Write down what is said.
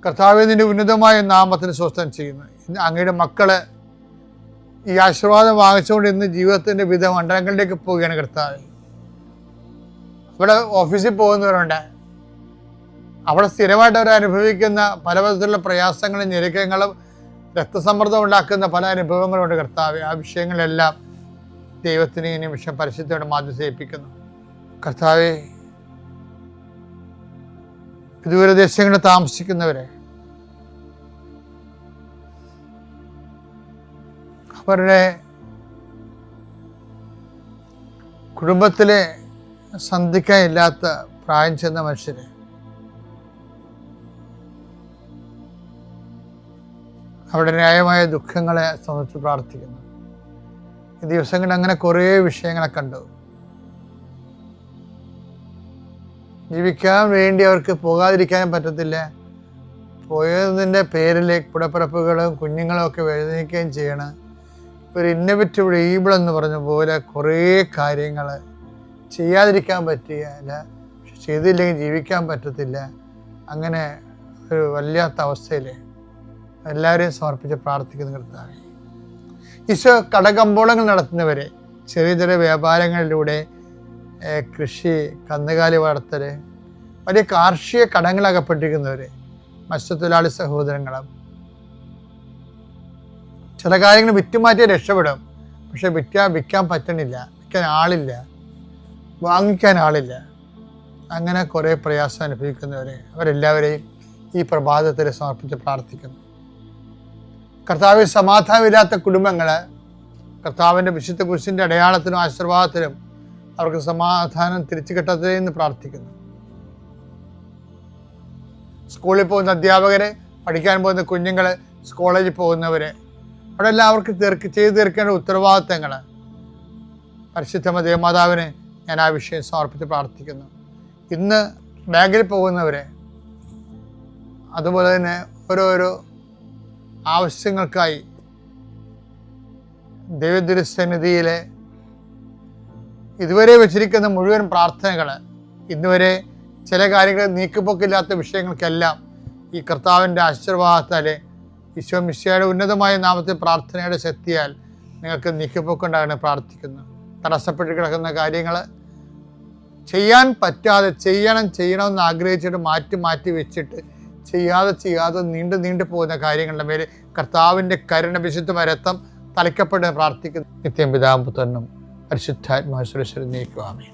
കർത്താവേ, നിന്റെ ഉന്നതമായ നാമത്തിന് സ്വസ്ഥം ചെയ്യുന്നു. ഇന്ന് അങ്ങയുടെ മക്കള് ഈ ആശീർവാദം വാങ്ങിച്ചുകൊണ്ട് ഇന്ന് ജീവിതത്തിൻ്റെ വിവിധ മണ്ഡലങ്ങളിലേക്ക് പോവുകയാണ് കർത്താവേ. ഇവിടെ ഓഫീസിൽ പോകുന്നവരുണ്ട്, അവിടെ സ്ഥിരമായിട്ട് അവർ അനുഭവിക്കുന്ന പല വിധത്തിലുള്ള പ്രയാസങ്ങളും ഞെരുക്കങ്ങളും രക്തസമ്മർദ്ദം ഉണ്ടാക്കുന്ന പല അനുഭവങ്ങളുണ്ട് കർത്താവേ. ആ വിഷയങ്ങളെല്ലാം ദൈവത്തിന് ഈ നിമിഷം പരിശുദ്ധയോടെ മാധ്യസ്ഥേൽപ്പിക്കുന്നു. കർത്താവേ, ദൂരദേശങ്ങളിൽ താമസിക്കുന്നവരെ, അവരുടെ കുടുംബത്തിലെ സന്ധിക്കാനില്ലാത്ത പ്രായം ചെന്ന മനുഷ്യരെ, അവരുടെ ന്യായമായ ദുഃഖങ്ങളെ സംബന്ധിച്ച് പ്രാർത്ഥിക്കുന്നു. ഈ ദിവസങ്ങളിൽ അങ്ങനെ കുറേ വിഷയങ്ങളെ കണ്ടു. ജീവിക്കാൻ വേണ്ടി അവർക്ക് പോകാതിരിക്കാനും പറ്റത്തില്ല. പോയതിൻ്റെ പേരിൽ കൂടപ്പിറപ്പുകളും കുഞ്ഞുങ്ങളും ഒക്കെ വേദനിക്കുകയും ചെയ്യണം. ഒരു ഇന്നോവേറ്റീവ് ഈബിൾ എന്ന് പറഞ്ഞ പോലെ കുറേ കാര്യങ്ങൾ ചെയ്യാതിരിക്കാൻ പറ്റുകയില്ല, ചെയ്തില്ലെങ്കിൽ ജീവിക്കാൻ പറ്റത്തില്ല. അങ്ങനെ ഒരു വല്ലാത്ത അവസ്ഥയിൽ എല്ലാവരെയും സമർപ്പിച്ച് പ്രാർത്ഥിക്കുന്ന കർത്താവേ, ഈശോ കടകമ്പോളങ്ങൾ നടത്തുന്നവരെ, ചെറിയ ചെറിയ വ്യാപാരങ്ങളിലൂടെ കൃഷി, കന്നുകാലി വളർത്തൽ, വലിയ കാർഷിക കടങ്ങളകപ്പെട്ടിരിക്കുന്നവരെ, മത്സ്യത്തൊഴിലാളി സഹോദരങ്ങളും, ചില കാര്യങ്ങൾ വിറ്റുമാറ്റിയാൽ രക്ഷപ്പെടും, പക്ഷെ വിൽക്കാൻ പറ്റണില്ല, വിൽക്കാൻ ആളില്ല, വാങ്ങിക്കാൻ ആളില്ല. അങ്ങനെ കുറേ പ്രയാസം അനുഭവിക്കുന്നവരെ, അവരെല്ലാവരെയും ഈ പ്രഭാതത്തിൽ സമർപ്പിച്ച് പ്രാർത്ഥിക്കുന്നു. കർത്താവിൽ സമാധാനമില്ലാത്ത കുടുംബങ്ങൾ, കർത്താവിൻ്റെ വിശുദ്ധ കുരിശിൻ്റെ അടയാളത്തിനും ആശീർവാദത്തിനും അവർക്ക് സമാധാനം തിരിച്ചു കിട്ടട്ടെ എന്ന് പ്രാർത്ഥിക്കുന്നു. സ്കൂളിൽ പോകുന്ന അധ്യാപകരെ, പഠിക്കാൻ പോകുന്ന കുഞ്ഞുങ്ങൾ, കോളേജിൽ പോകുന്നവരെ, അവിടെ എല്ലാം അവർക്ക് ചെയ്തു തീർക്കേണ്ട ഉത്തരവാദിത്തങ്ങൾ പരിശുദ്ധ ദേവമാതാവിനെ ഞാൻ ആ വിഷയം സമർപ്പിച്ച് പ്രാർത്ഥിക്കുന്നു. ഇന്ന് ബാങ്കിൽ പോകുന്നവരെ, അതുപോലെ തന്നെ ഓരോരോ ആവശ്യങ്ങൾക്കായി ദൈവതിരുസന്നിധിയിലെ ഇതുവരെ വെച്ചിരിക്കുന്ന മുഴുവൻ പ്രാർത്ഥനകൾ, ഇന്നുവരെ ചില കാര്യങ്ങൾ നീക്കുപോക്കില്ലാത്ത വിഷയങ്ങൾക്കെല്ലാം ഈ കർത്താവിൻ്റെ ആശീർവാദത്താൽ, ഈശോ മിശിഹായുടെ ഉന്നതമായ നാമത്തിൽ പ്രാർത്ഥനയുടെ ശക്തിയാൽ നിങ്ങൾക്ക് നീക്കുപോക്കുണ്ടാകണം പ്രാർത്ഥിക്കുന്നു. തടസ്സപ്പെട്ട് കിടക്കുന്ന കാര്യങ്ങൾ ചെയ്യാൻ പറ്റാതെ ചെയ്യണമെന്ന് ആഗ്രഹിച്ചിട്ട് മാറ്റി വെച്ചിട്ട് ചെയ്യാതെ നീണ്ടു പോകുന്ന കാര്യങ്ങളുടെ മേലെ കർത്താവിൻ്റെ കരുണ, വിശുദ്ധമായ രക്തം തളിക്കപ്പെട്ട് പ്രാർത്ഥിക്കുന്നു. നിത്യം പിതാവും പുത്രനും പരിശുദ്ധാത്മാവിനും നീക്കുവാമേ.